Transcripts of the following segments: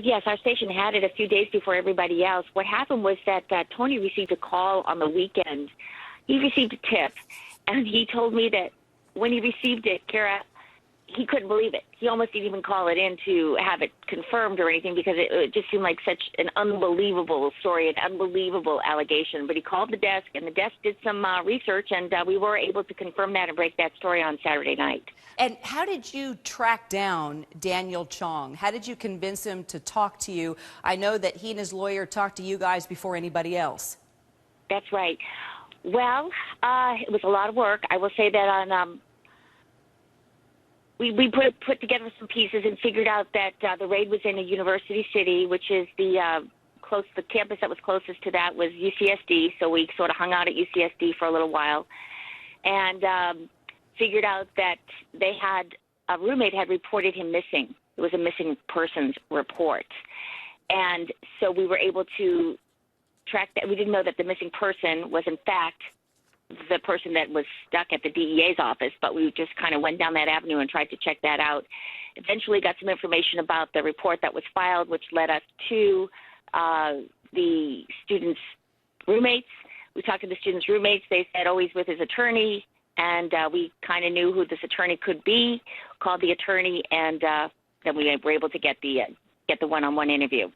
Yes, our station had it a few days before everybody else. What happened was that Tony received a call on the weekend. He received a tip, and he told me that when he received it, Kara, he couldn't believe it. He almost didn't even call it in to have it confirmed or anything because it just seemed like such an unbelievable story, an unbelievable allegation. But he called the desk, and the desk did some research, and we were able to confirm that and break that story on Saturday night. And how did you track down Daniel Chong? How did you convince him to talk to you? I know that he and his lawyer talked to you guys before anybody else. That's right. Well, it was a lot of work. I will say that on we put together some pieces and figured out that the raid was in a university city, which is the campus that was closest to that was UCSD. So we sort of hung out at UCSD for a little while, and figured out that a roommate had reported him missing. It was a missing persons report, and so we were able to track that. We didn't know that the missing person was in fact the person that was stuck at the DEA's office, but we just kind of went down that avenue and tried to check that out. Eventually got some information about the report that was filed, which led us to the students' roommates. We talked to the students' roommates. They said, oh, he's with his attorney, and we kind of knew who this attorney could be, called the attorney, and then we were able to get the one-on-one interview.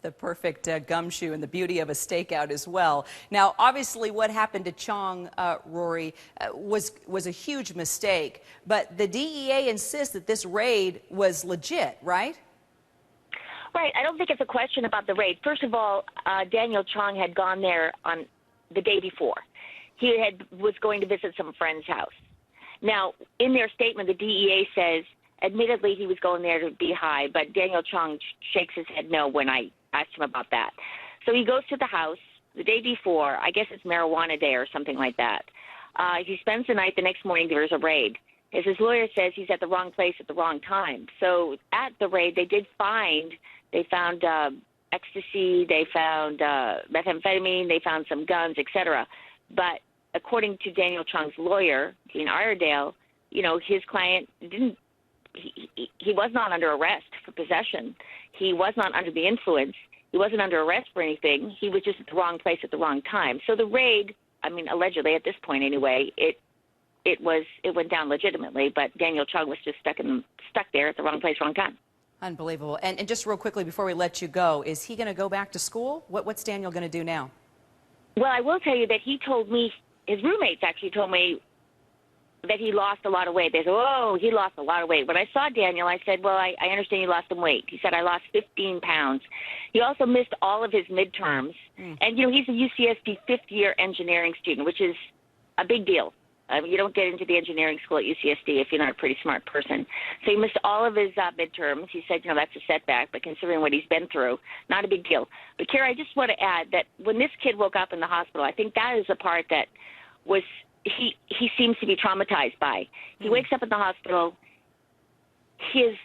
The perfect gumshoe and the beauty of a stakeout as well. Now, obviously, what happened to Chong, Rory, was a huge mistake. But the DEA insists that this raid was legit, right? Right. I don't think it's a question about the raid. First of all, Daniel Chong had gone there on the day before. He was going to visit some friend's house. Now, in their statement, the DEA says, admittedly, he was going there to be high, but Daniel Chong shakes his head no when I asked him about that. So he goes to the house the day before. I guess it's marijuana day or something like that. He spends the night. The next morning, there's a raid. As his lawyer says, he's at the wrong place at the wrong time. So at the raid, they found ecstasy, they found methamphetamine, they found some guns, etc. But according to Daniel Chong's lawyer, Dean Iredale, his client didn't. He was not under arrest for possession. He was not under the influence. He wasn't under arrest for anything. He was just at the wrong place at the wrong time. So the raid, allegedly at this point anyway, it went down legitimately, but Daniel Chong was just stuck there at the wrong place, wrong time. Unbelievable. And just real quickly before we let you go, is he going to go back to school? What's Daniel going to do now? Well, I will tell you that he told me, his roommates actually told me that he lost a lot of weight. They said, oh, he lost a lot of weight. When I saw Daniel, I said, well, I understand you lost some weight. He said, I lost 15 pounds. He also missed all of his midterms. And, he's a UCSD fifth-year engineering student, which is a big deal. You don't get into the engineering school at UCSD if you're not a pretty smart person. So he missed all of his midterms. He said, that's a setback, but considering what he's been through, not a big deal. But, Kara, I just want to add that when this kid woke up in the hospital, I think that is the part that was he seems to be traumatized by. He wakes up in the hospital. He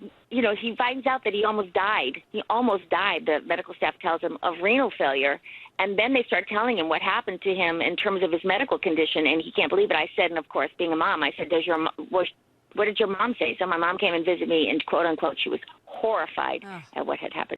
finds out that he almost died. He almost died, the medical staff tells him, of renal failure. And then they start telling him what happened to him in terms of his medical condition, and he can't believe it. I said, and of course, being a mom, I said, what did your mom say? So my mom came and visited me, and quote unquote, she was horrified at what had happened.